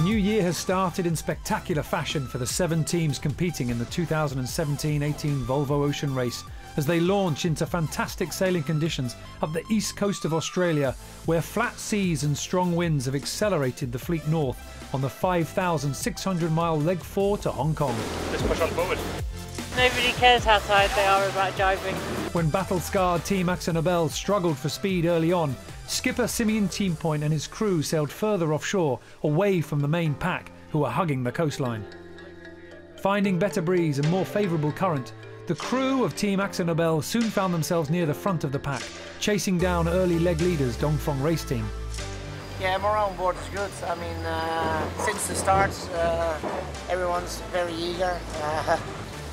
new year has started in spectacular fashion for the 7 teams competing in the 2017-18 Volvo Ocean Race as they launch into fantastic sailing conditions up the east coast of Australia, where flat seas and strong winds have accelerated the fleet north on the 5,600-mile leg 4 to Hong Kong. Let's push on forward. Nobody cares how tired they are about diving. When battle-scarred Team Axonobel struggled for speed early on, skipper Simeon Teampoint and his crew sailed further offshore, away from the main pack, who were hugging the coastline. Finding better breeze and more favourable current, the crew of Team Axonobel soon found themselves near the front of the pack, chasing down early leg leaders Dongfeng Race Team. Yeah, morale on board is good. I mean, since the start, everyone's very eager.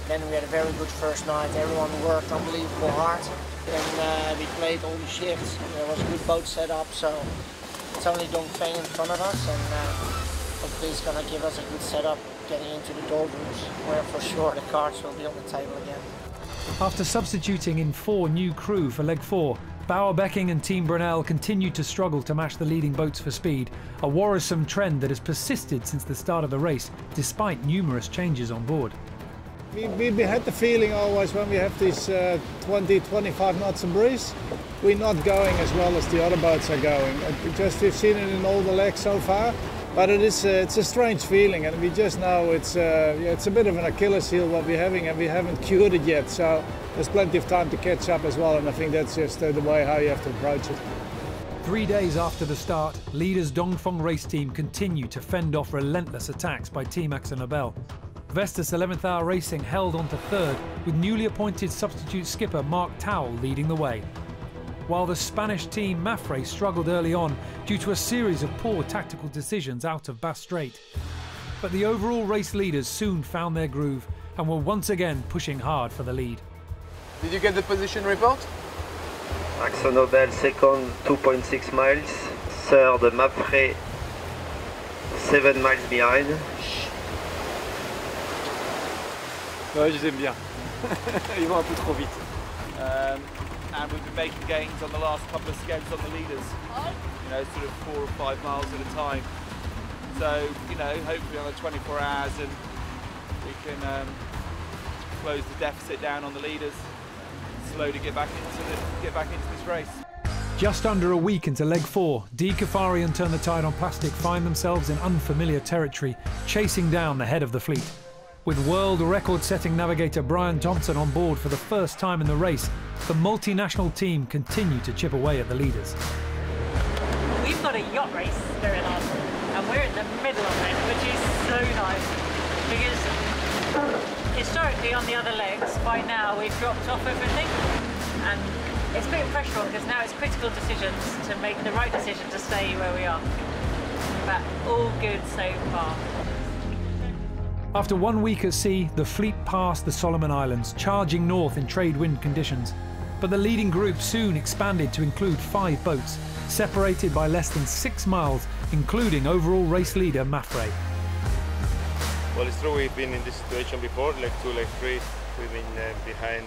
Then we had a very good first night. Everyone worked unbelievable hard. Then we played all the shifts. There was a good boat set up, so it's only Dongfeng in front of us, and hopefully it's going to give us a good setup getting into the doldrums, where for sure the cards will be on the table again. After substituting in 4 new crew for leg 4, Bauer-Becking and Team Brunel continued to struggle to match the leading boats for speed, a worrisome trend that has persisted since the start of the race, despite numerous changes on board. We had the feeling always when we have this 20-25 knots of breeze, we're not going as well as the other boats are going. We've seen it in all the legs so far, but it's a strange feeling, and we just know it's a bit of an Achilles heel what we're having, and we haven't cured it yet. So there's plenty of time to catch up as well, and I think that's just the way how you have to approach it. 3 days after the start, leaders Dongfeng Race Team continue to fend off relentless attacks by Team Axonobel. Vestas 11th Hour Racing held on to 3rd, with newly appointed substitute skipper Mark Towell leading the way. While the Spanish team Mafre struggled early on due to a series of poor tactical decisions out of Bass Strait. But the overall race leaders soon found their groove and were once again pushing hard for the lead. Did you get the position report? Axonobel second, 2.6 miles. Third, Mafre 7 miles behind. Ouais, je les aime bien. Ils vont un peu trop vite. And we've been making gains on the last couple of scans on the leaders. You know, sort of 4 or 5 miles at a time. So, you know, hopefully on the 24 hours, and we can close the deficit down on the leaders. Slowly get back into this race. Just under a week into leg 4, D. Kafari and Turn the Tide on Plastic find themselves in unfamiliar territory, chasing down the head of the fleet. With world record-setting navigator Brian Thompson on board for the first time in the race, the multinational team continue to chip away at the leaders. We've got a yacht race going on, and we're in the middle of it, which is so nice, because historically on the other legs, by now we've dropped off everything, and it's putting pressure on, because now it's critical decisions to make the right decision to stay where we are. But all good so far. After 1 week at sea, the fleet passed the Solomon Islands, charging north in trade wind conditions. But the leading group soon expanded to include 5 boats, separated by less than 6 miles, including overall race leader Mafre. Well, it's true, we've been in this situation before, leg 2, leg 3. We've been behind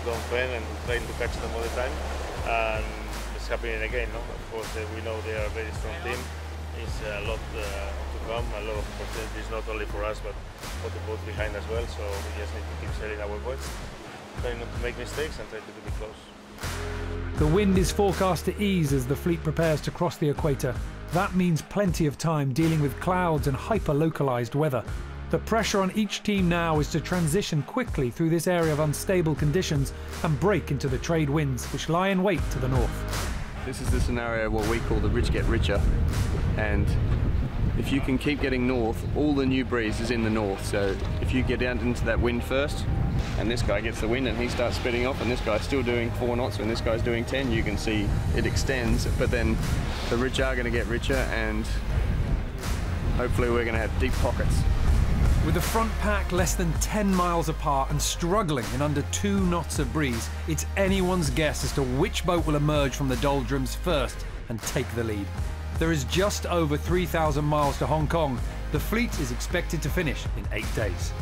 Dongfeng and trying to catch them all the time. And it's happening again, no? Of course, we know they are a very strong team. It's a lot to come, a lot of opportunities, not only for us, but for the boats behind as well. So we just need to keep sailing our boats, try not to make mistakes and try to keep it close. The wind is forecast to ease as the fleet prepares to cross the equator. That means plenty of time dealing with clouds and hyper-localised weather. The pressure on each team now is to transition quickly through this area of unstable conditions and break into the trade winds, which lie in wait to the north. This is the scenario what we call the rich get richer, and if you can keep getting north, all the new breeze is in the north. So if you get down into that wind first, and this guy gets the wind and he starts speeding off, and this guy's still doing 4 knots when this guy's doing 10, you can see it extends, but then the rich are going to get richer, and hopefully we're going to have deep pockets. With the front pack less than 10 miles apart and struggling in under 2 knots of breeze, it's anyone's guess as to which boat will emerge from the doldrums first and take the lead. There is just over 3,000 miles to Hong Kong. The fleet is expected to finish in 8 days.